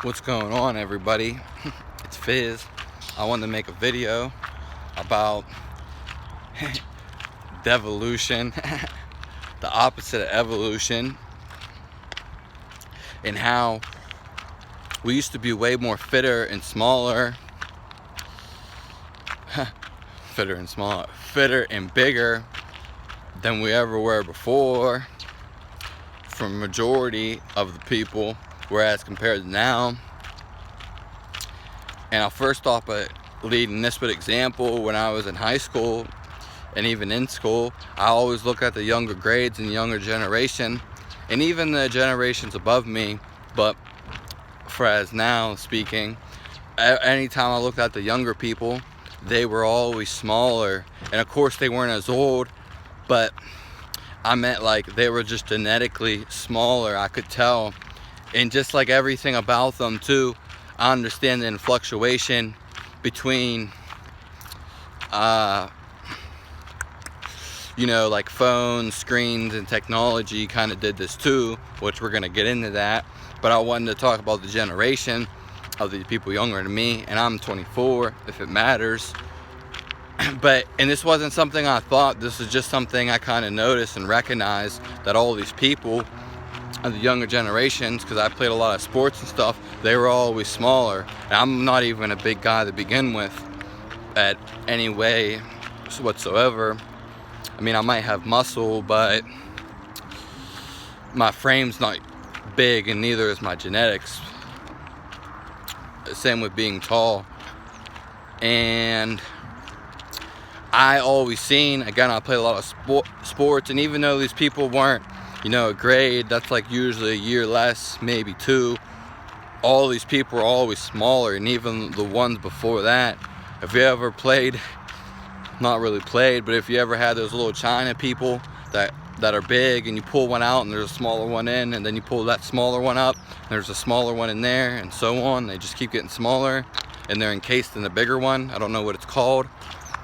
What's going on, everybody? It's Fizz. I wanted to make a video about devolution, the opposite of evolution, and how we used to be way more fitter and smaller, fitter and bigger than we ever were before from majority of the people, whereas compared to now. And I'll first off by leading this with example. When I was in high school and even in school, I always look at the younger grades and younger generation, and even the generations above me. But for as now speaking, anytime I looked at the younger people, they were always smaller. And of course they weren't as old, but I meant like they were just genetically smaller. I could tell. And just like everything about them too, I understand the fluctuation between like phones, screens, and technology kind of did this too, which we're gonna get into that. But I wanted to talk about the generation of the people younger than me, and I'm 24 if it matters. And this wasn't something I thought, this is just something I kind of noticed and recognized, that all these people of the younger generations, because I played a lot of sports and stuff, they were always smaller. And I'm not even a big guy to begin with at any way whatsoever. I mean, I might have muscle, but my frame's not big, and neither is my genetics. Same with being tall. And I always seen, again, I played a lot of sports, and even though these people weren't, a grade, that's like usually a year less, maybe two, all these people were always smaller. And even the ones before that, if you ever played, not really played, but if you ever had those little China people that are big, and you pull one out and there's a smaller one in, and then you pull that smaller one up and there's a smaller one in there, and so on, they just keep getting smaller and they're encased in the bigger one. I don't know what it's called,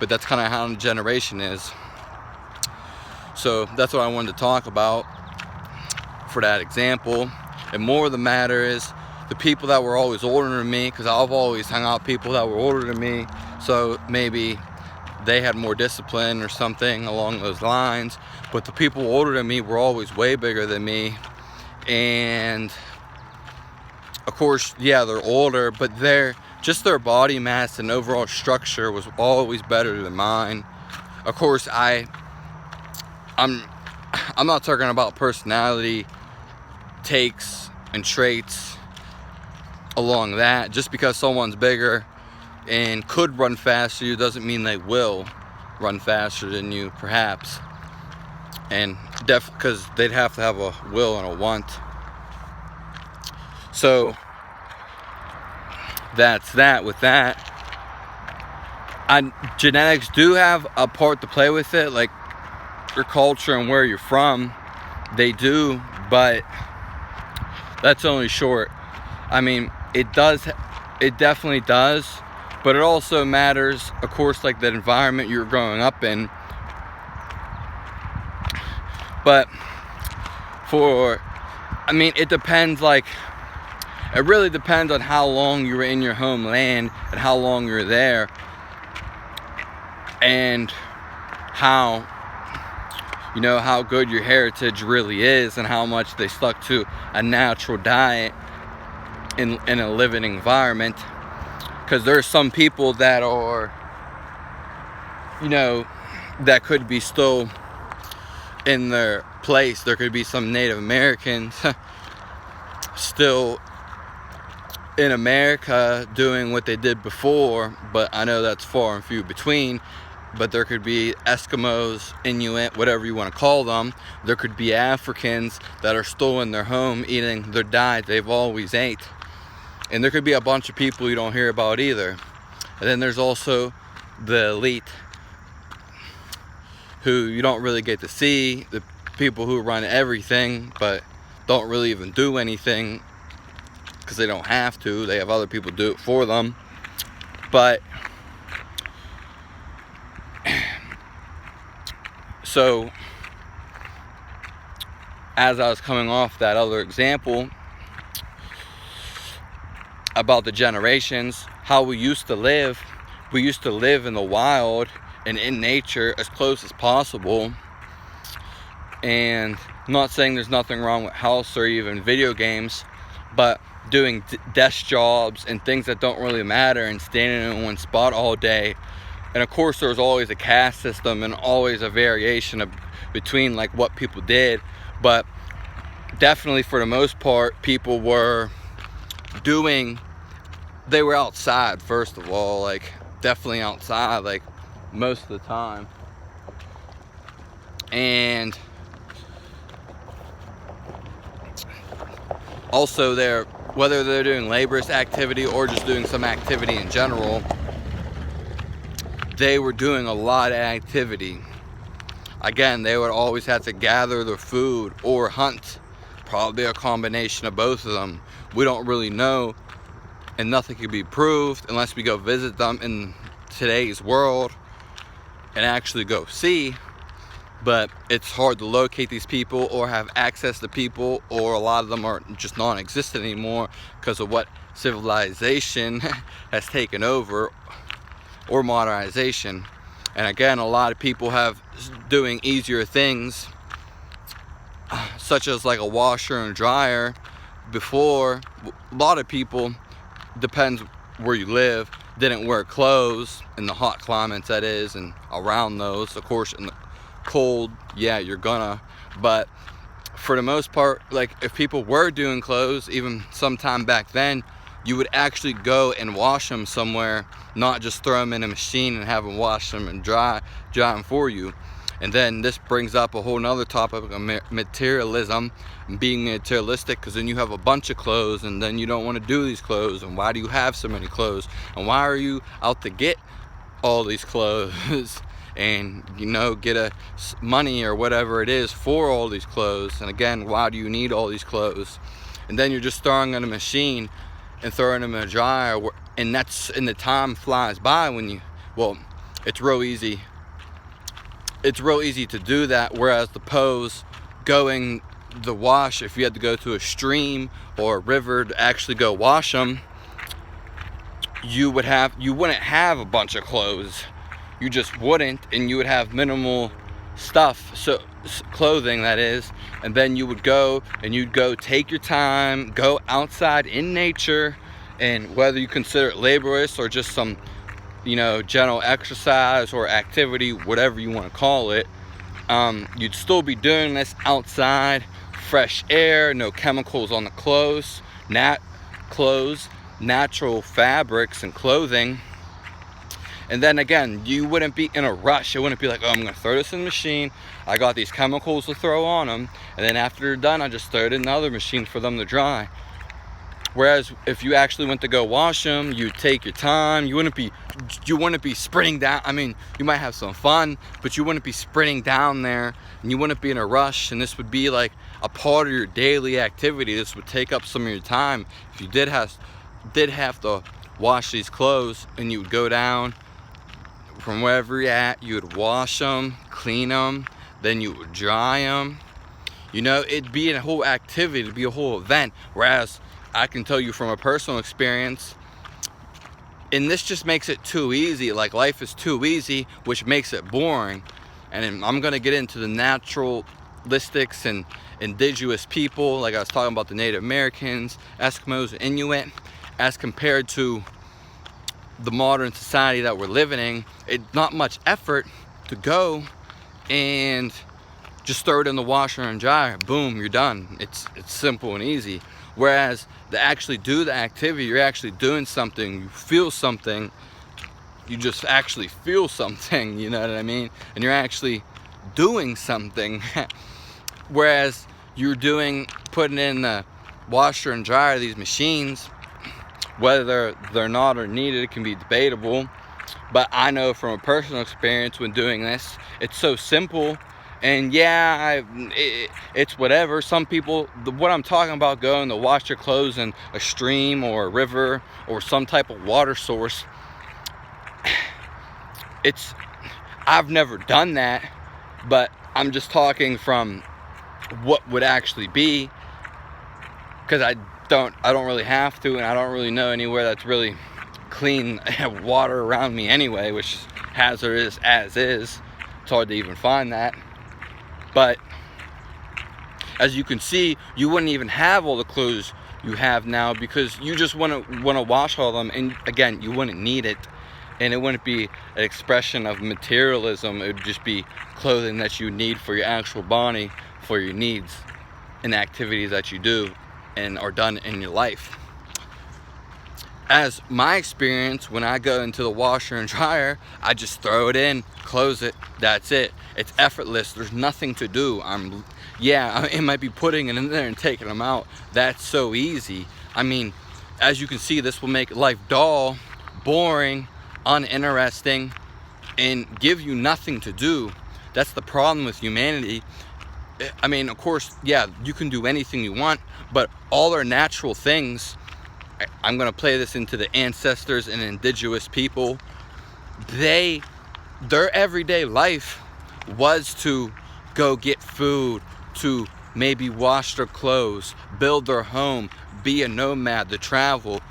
but that's kind of how the generation is. So that's what I wanted to talk about for that example. And more of the matter is the people that were always older than me, because I've always hung out with people that were older than me, so maybe they had more discipline or something along those lines. But the people older than me were always way bigger than me, and of course, yeah, they're older, but their body mass and overall structure was always better than mine. Of course, I'm not talking about personality takes and traits along that. Just because someone's bigger and could run faster you doesn't mean they will run faster than you, perhaps. And because they'd have to have a will and a want. So that's that with that. Genetics do have a part to play with it, like your culture and where you're from, they do, but that's only short. I mean, it definitely does, but it also matters, of course, like the environment you're growing up in. But it depends, it really depends on how long you were in your homeland and how long you're there, and how good your heritage really is, and how much they stuck to a natural diet in a living environment. Because there's some people that are, that could be still in their place. There could be some Native Americans still in America doing what they did before, but I know that's far and few between. But there could be Eskimos, Inuit, whatever you want to call them. There could be Africans that are still in their home eating their diet they've always ate. And there could be a bunch of people you don't hear about either. And then there's also the elite, who you don't really get to see, the people who run everything but don't really even do anything because they don't have to. They have other people do it for them. But so, as I was coming off that other example, about the generations, how we used to live. We used to live in the wild and in nature as close as possible. And I'm not saying there's nothing wrong with house or even video games, but doing desk jobs and things that don't really matter and standing in one spot all day. And of course there's always a caste system and always a variation between like what people did, but definitely for the most part people were they were outside first of all, like definitely outside like most of the time. And also whether they're doing laborious activity or just doing some activity in general, they were doing a lot of activity. Again, they would always have to gather their food or hunt, probably a combination of both of them. We don't really know, and nothing can be proved unless we go visit them in today's world and actually go see. But it's hard to locate these people or have access to people, or a lot of them are just non-existent anymore because of what civilization has taken over, or modernization. And again, a lot of people have doing easier things, such as like a washer and dryer. Before, a lot of people, depends where you live, didn't wear clothes in the hot climates, that is, and around those. Of course, in the cold, yeah, you're gonna, but for the most part, like if people were doing clothes even sometime back then, you would actually go and wash them somewhere, not just throw them in a machine and have them wash them and dry them for you. And then this brings up a whole nother topic of materialism and being materialistic, because then you have a bunch of clothes and then you don't want to do these clothes. And why do you have so many clothes? And why are you out to get all these clothes and, you know, get money or whatever it is for all these clothes? And again, why do you need all these clothes? And then you're just throwing in a machine and throwing them in a dryer, and the time flies by when it's real easy. It's real easy to do that, whereas going the wash, if you had to go to a stream or a river to actually go wash them, you wouldn't have a bunch of clothes. You just wouldn't, and you would have minimal stuff, so clothing that is. And then you would go and you'd go take your time, go outside in nature, and whether you consider it laborious or just some, you know, general exercise or activity, whatever you want to call it, you'd still be doing this outside, fresh air, no chemicals on the clothes, natural fabrics and clothing. And then again, you wouldn't be in a rush. It wouldn't be like, oh, I'm gonna throw this in the machine, I got these chemicals to throw on them, and then after they're done, I just throw it in another machine for them to dry. Whereas if you actually went to go wash them, you take your time. You wouldn't be sprinting down. I mean, you might have some fun, but you wouldn't be sprinting down there, and you wouldn't be in a rush. And this would be like a part of your daily activity. This would take up some of your time. If you did have to wash these clothes, and you would go down from wherever you're at, you would wash them, clean them, then you would dry them. You know, it'd be a whole activity, it'd be a whole event. Whereas I can tell you from a personal experience, and this just makes it too easy. Like, life is too easy, which makes it boring. And I'm gonna get into the naturalistics and indigenous people, like I was talking about the Native Americans, Eskimos, Inuit, as compared to the modern society that we're living in. It's not much effort to go and just throw it in the washer and dryer, boom, you're done. It's simple and easy. Whereas to actually do the activity, you're actually doing something, you feel something, you just actually feel something, you know what I mean? And you're actually doing something. Whereas you're putting in the washer and dryer, these machines, whether they're not or needed, it can be debatable. But I know from a personal experience when doing this, it's so simple. And yeah, it's whatever. Some people, what I'm talking about, going to wash your clothes in a stream or a river or some type of water source, I've never done that, but I'm just talking from what would actually be, because I don't really have to, and I don't really know anywhere that's really clean water around me anyway, which is hazardous as is. It's hard to even find that. But as you can see, you wouldn't even have all the clothes you have now because you just want to wash all of them, and again, you wouldn't need it, and it wouldn't be an expression of materialism. It would just be clothing that you need for your actual body, for your needs and activities that you do and are done in your life. As my experience, when I go into the washer and dryer, I just throw it in, close it, that's it. It's effortless. There's nothing to do. It might be putting it in there and taking them out. That's so easy. I mean, as you can see, this will make life dull, boring, uninteresting, and give you nothing to do. That's the problem with humanity. I mean, of course, yeah, you can do anything you want, but all our natural things, I'm going to play this into the ancestors and indigenous people, their everyday life was to go get food, to maybe wash their clothes, build their home, be a nomad, to travel.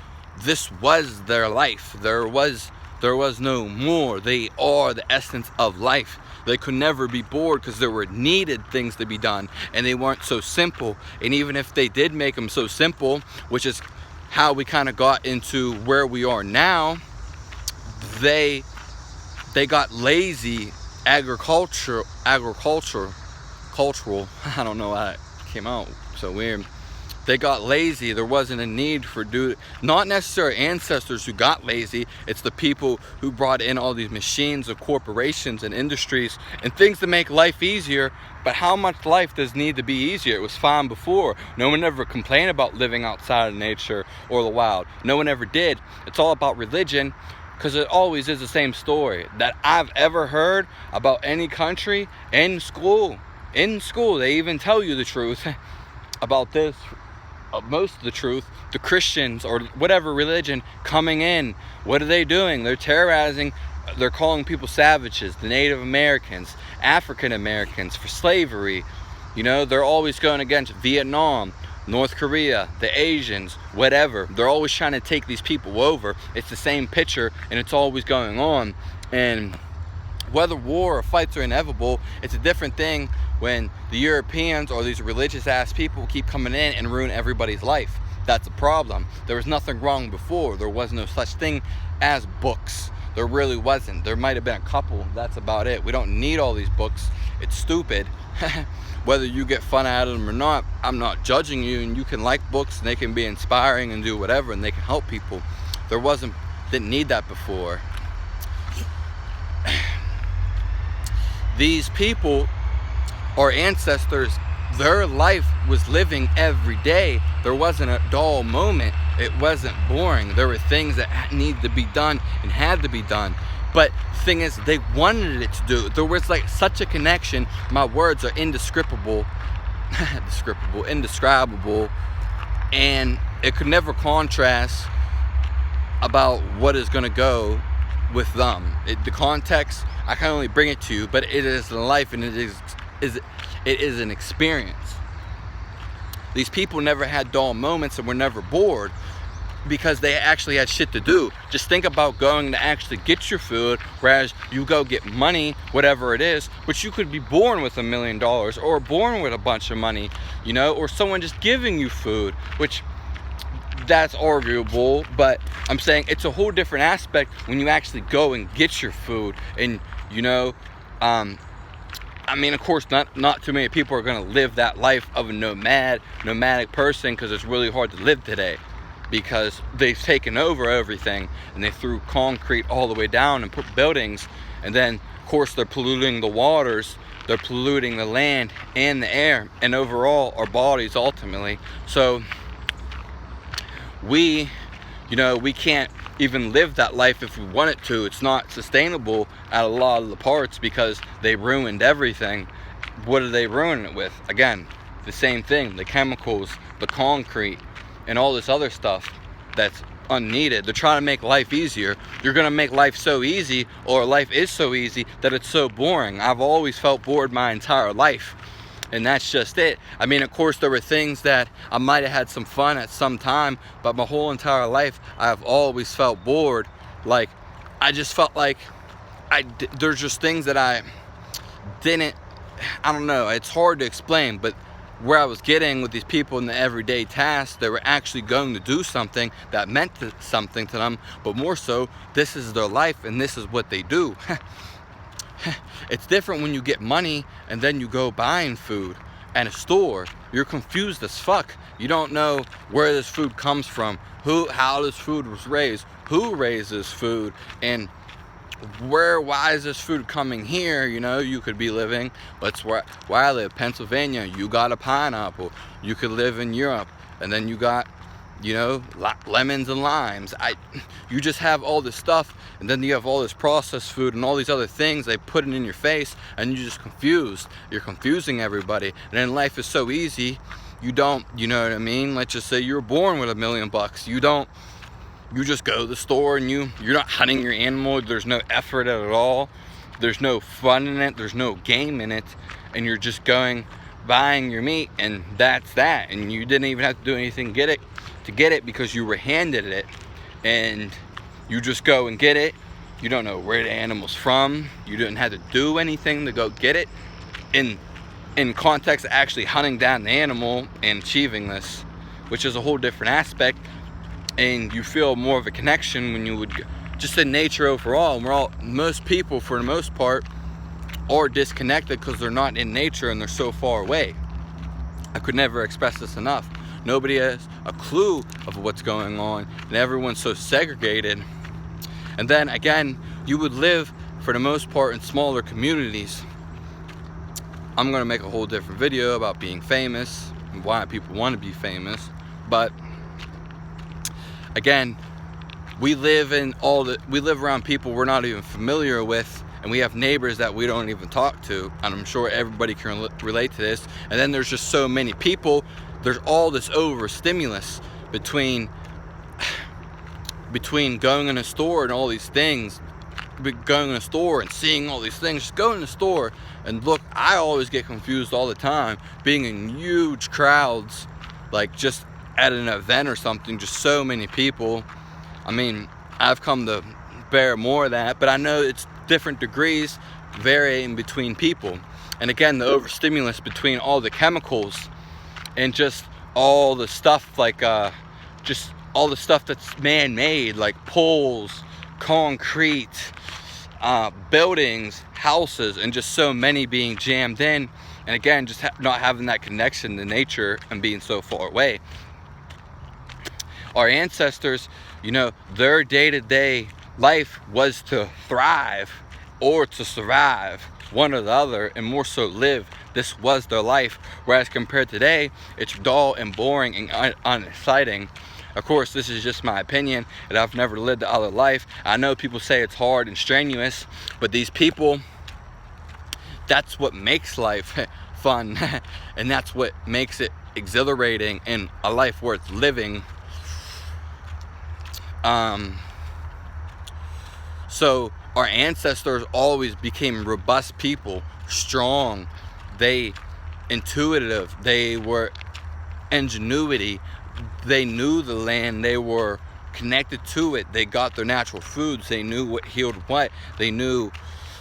This was their life. There was no more. They are the essence of life. They could never be bored because there were needed things to be done, and they weren't so simple. And even if they did make them so simple, which is how we kind of got into where we are now, they got lazy cultural. I don't know why it came out so weird. They got lazy. There wasn't a need for not necessarily ancestors who got lazy. It's the people who brought in all these machines of corporations and industries and things to make life easier. But how much life does need to be easier? It was fine before. No one ever complained about living outside of nature or the wild. No one ever did. It's all about religion, because it always is the same story that I've ever heard about any country. In school, they even tell you the truth about this. Most of the truth. The Christians or whatever religion coming in, what are they doing? They're terrorizing. They're calling people savages, the Native Americans, African Americans, for slavery. You know, they're always going against Vietnam, North Korea, the Asians, whatever. They're always trying to take these people over. It's the same picture, and it's always going on. And whether war or fights are inevitable, it's a different thing when the Europeans or these religious ass people keep coming in and ruin everybody's life. That's a problem. There was nothing wrong before. There was no such thing as books. There really wasn't. There might have been a couple. That's about it. We don't need all these books. It's stupid. Whether you get fun out of them or not, I'm not judging you, and you can like books and they can be inspiring and do whatever, and they can help people. Didn't need that before. These people, our ancestors, their life was living every day. There wasn't a dull moment. It wasn't boring. There were things that needed to be done and had to be done. But the thing is, they wanted it to do. There was like such a connection. My words are indescribable, indescribable, and it could never contrast about what is going to go with them. The context, I can only bring it to you, but it is life, and it is an experience. These people never had dull moments and were never bored because they actually had shit to do. Just think about going to actually get your food, whereas you go get money, whatever it is, but you could be born with $1 million or born with a bunch of money, you know, or someone just giving you food, which that's arguable, but I'm saying it's a whole different aspect when you actually go and get your food. And you know, I mean, of course, not too many people are going to live that life of a nomadic person, because it's really hard to live today, because they've taken over everything and they threw concrete all the way down and put buildings, and then of course they're polluting the waters, they're polluting the land and the air, and overall our bodies ultimately. So we can't even live that life if we wanted to. It's not sustainable at a lot of the parts because they ruined everything. What are they ruining it with? Again, the same thing, the chemicals, the concrete, and all this other stuff that's unneeded. They're trying to make life easier. You're gonna make life so easy, or life is so easy that it's so boring. I've always felt bored my entire life. and that's just it. I mean, of course, there were things that I might have had some fun at some time, but my whole entire life, I've always felt bored. Like, I just felt like there's just things that I don't know, it's hard to explain, but where I was getting with these people in the everyday tasks, they were actually going to do something that meant something to them, but more so, this is their life and this is what they do. It's different when you get money and then you go buying food at a store. You're confused as fuck. You don't know where this food comes from, how this food was raised, who raises food, and why is this food coming here? You know, you could be living, that's where I live, Pennsylvania, you got a pineapple. You could live in Europe, and then you got, you know, lemons and limes. You just have all this stuff, and then you have all this processed food and all these other things, they put it in your face, and you're just confused. You're confusing everybody, and then life is so easy, you don't, you know what I mean? Let's just say you're born with $1 million. You just go to the store and you're not hunting your animal. There's no effort at all. There's no fun in it. There's no game in it. And you're just buying your meat, and that's that. And you didn't even have to do anything to get it because you were handed it. And you just go and get it. You don't know where the animal's from. You didn't have to do anything to go get it. In context of actually hunting down the animal and achieving this, which is a whole different aspect. And you feel more of a connection when you would just in nature overall. Most people, for the most part, are disconnected because they're not in nature and they're so far away. I could never express this enough. Nobody has a clue of what's going on, and everyone's so segregated. And then again, you would live for the most part in smaller communities. I'm gonna make a whole different video about being famous and why people want to be famous, but again, we live around people we're not even familiar with, and we have neighbors that we don't even talk to, and I'm sure everybody can relate to this. And then there's just so many people, there's all this overstimulus between going in a store and all these things, going in a store and seeing all these things. Just go in the store and look. I always get confused all the time being in huge crowds, like just at an event or something, just so many people. I mean, I've come to bear more of that, but I know it's different degrees varying between people. And again, the overstimulus between all the chemicals and just all the stuff, like just all the stuff that's man-made, like poles, concrete, buildings, houses, and just so many being jammed in. And again, just not having that connection to nature and being so far away. Our ancestors, you know, their day-to-day life was to thrive or to survive, one or the other, and more so live. This was their life. Whereas compared to today, it's dull and boring and unexciting. Of course, this is just my opinion, and I've never lived the other life. I know people say it's hard and strenuous, but these people, that's what makes life fun, and that's what makes it exhilarating and a life worth living. So our ancestors always became robust people, strong, they intuitive, they were ingenuity, they knew the land, they were connected to it, they got their natural foods, they knew what healed what, they knew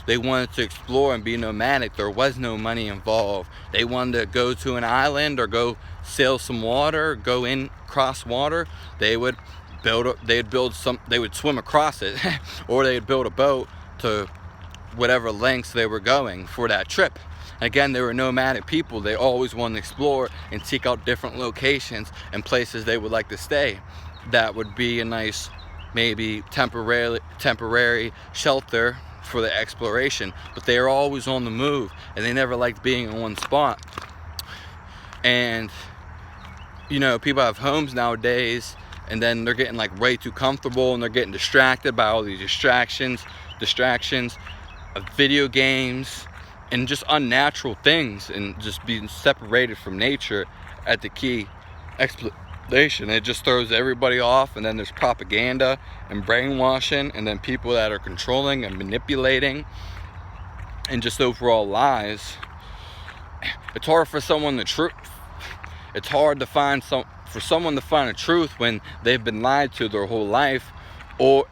they wanted to explore and be nomadic. There was no money involved. They wanted to go to an island or go sail some water, go in, cross water. They would swim across it or they'd build a boat to whatever lengths they were going for that trip. Again, they were nomadic people. They always wanted to explore and seek out different locations and places they would like to stay. That would be a nice, maybe temporary shelter for the exploration, but they are always on the move, and they never liked being in one spot. And you know, people have homes nowadays, and then they're getting like way too comfortable, and they're getting distracted by all these distractions of video games and just unnatural things, and just being separated from nature at the key exploration. It just throws everybody off, and then there's propaganda and brainwashing, and then people that are controlling and manipulating, and just overall lies. it's hard for someone it's hard to find for someone to find the truth when they've been lied to their whole life,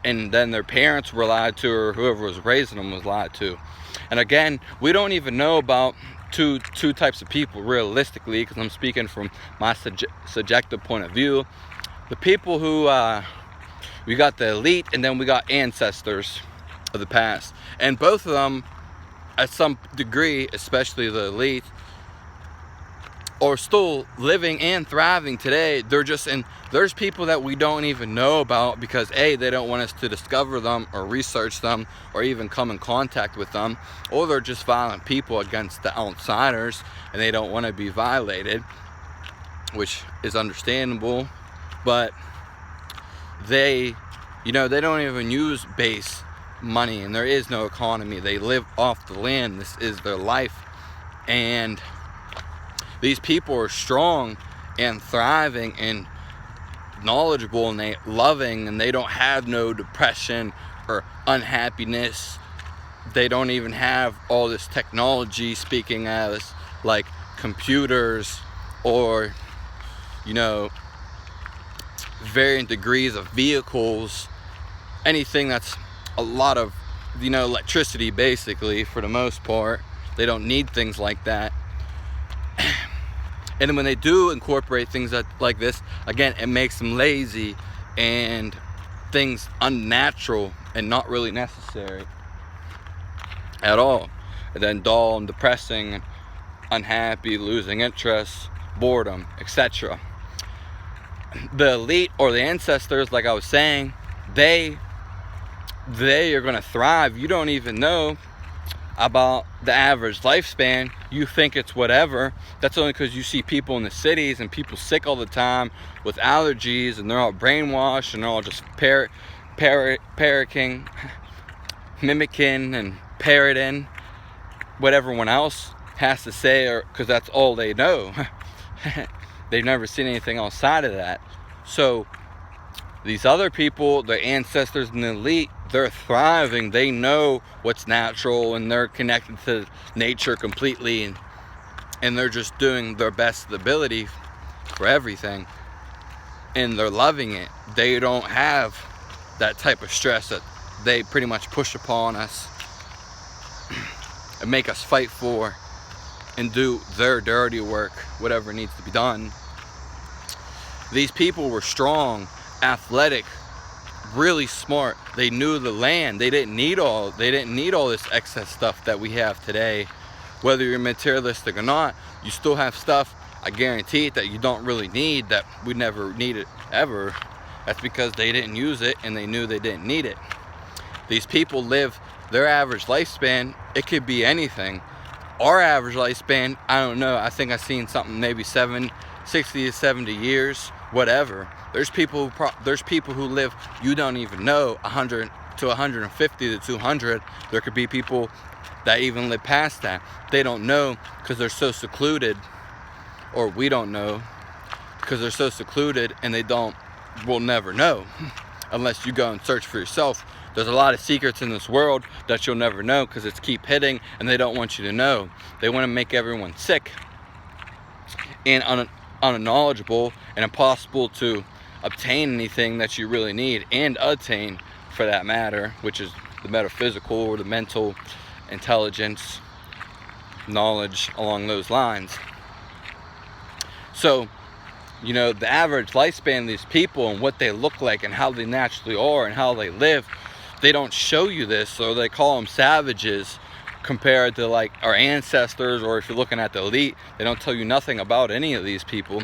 and then their parents were lied to, or whoever was raising them was lied to. And again, we don't even know about two types of people realistically, because I'm speaking from my subjective point of view. The people who we got the elite, and then we got ancestors of the past, and both of them at some degree, especially the elite, are still living and thriving today. There's people that we don't even know about because A, they don't want us to discover them or research them or even come in contact with them, or they're just violent people against the outsiders and they don't want to be violated, which is understandable. But they don't even use base money, and there is no economy. They live off the land. This is their life. And these people are strong and thriving and knowledgeable, and they loving, and they don't have no depression or unhappiness. They don't even have all this technology, speaking as like computers or varying degrees of vehicles, anything that's a lot of electricity, basically, for the most part. They don't need things like that. And when they do incorporate things like this, again, it makes them lazy and things unnatural and not really necessary at all. And then dull and depressing and unhappy, losing interest, boredom, etc. The elite or the ancestors, like I was saying, they are going to thrive. You don't even know about the average lifespan. You think it's whatever. That's only because you see people in the cities and people sick all the time with allergies, and they're all brainwashed, and they're all just parroting, mimicking and parroting what everyone else has to say, or because that's all they know. They've never seen anything outside of that. So these other people, the ancestors and the elite, they're thriving. They know what's natural, and they're connected to nature completely, and they're just doing their best ability for everything, and they're loving it. They don't have that type of stress that they pretty much push upon us and make us fight for and do their dirty work, whatever needs to be done. These people were strong, athletic, really smart. They knew the land. They didn't need all this excess stuff that we have today. Whether you're materialistic or not, you still have stuff, I guarantee it, that you don't really need, that we never needed ever. That's because they didn't use it, and they knew they didn't need it. These people live their average lifespan. It could be anything. Our average lifespan, I don't know, I think I've seen something maybe 60 to 70 years, whatever. There's people who live, you don't even know, 100 to 150 to 200. There could be people that even live past that. They don't know because they're so secluded, or we don't know because they're so secluded, and will never know unless you go and search for yourself. There's a lot of secrets in this world that you'll never know because it's keep hitting, and they don't want you to know. They want to make everyone sick and unknowledgeable and impossible to obtain anything that you really need and attain, for that matter, which is the metaphysical or the mental intelligence, knowledge along those lines. So, the average lifespan of these people and what they look like and how they naturally are and how they live, they don't show you this, so they call them savages compared to like our ancestors. Or if you're looking at the elite, they don't tell you nothing about any of these people.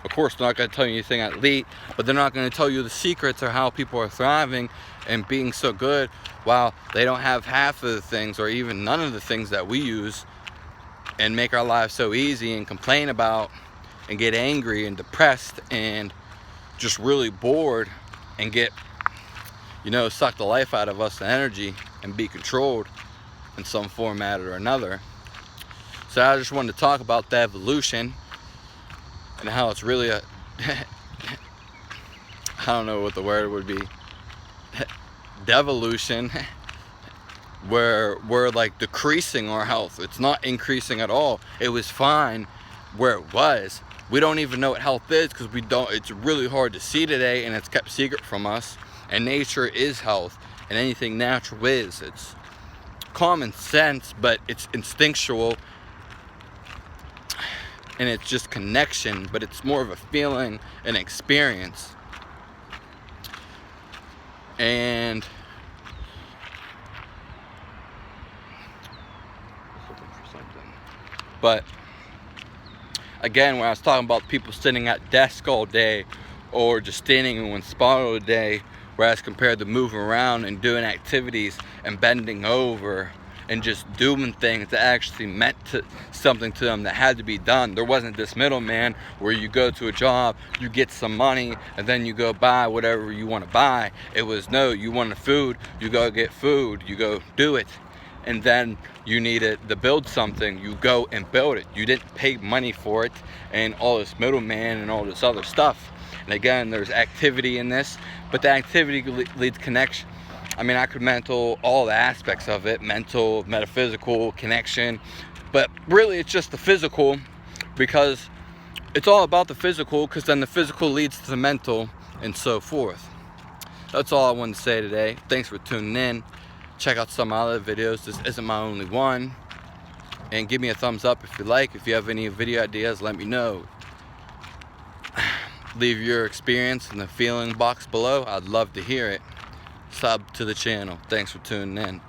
Of course, they're not going to tell you anything at elite, but they're not going to tell you the secrets or how people are thriving and being so good while they don't have half of the things or even none of the things that we use, and make our lives so easy and complain about and get angry and depressed and just really bored and get, suck the life out of us, the energy, and be controlled in some format or another. So I just wanted to talk about the evolution and how it's really I don't know what the word would be, devolution, where we're like decreasing our health. It's not increasing at all. It was fine where it was. We don't even know what health is because it's really hard to see today, and it's kept secret from us. And nature is health, and anything natural is. It's common sense, but it's instinctual, and it's just connection, but it's more of a feeling and experience. And but again, when I was talking about people sitting at desk all day or just standing in one spot all day, whereas compared to moving around and doing activities and bending over and just doing things that actually meant something to them, that had to be done. There wasn't this middleman where you go to a job, you get some money, and then you go buy whatever you want to buy. It was, no, you wanted food, you go get food, you go do it. And then you needed to build something, you go and build it. You didn't pay money for it and all this middleman and all this other stuff. And again, there's activity in this, but the activity leads connection. I mean, I could mental all the aspects of it, mental, metaphysical, connection, but really it's just the physical, because it's all about the physical, because then the physical leads to the mental and so forth. That's all I wanted to say today. Thanks for tuning in. Check out some other videos. This isn't my only one. And give me a thumbs up if you like. If you have any video ideas, let me know. Leave your experience in the feeling box below. I'd love to hear it. Sub to the channel. Thanks for tuning in.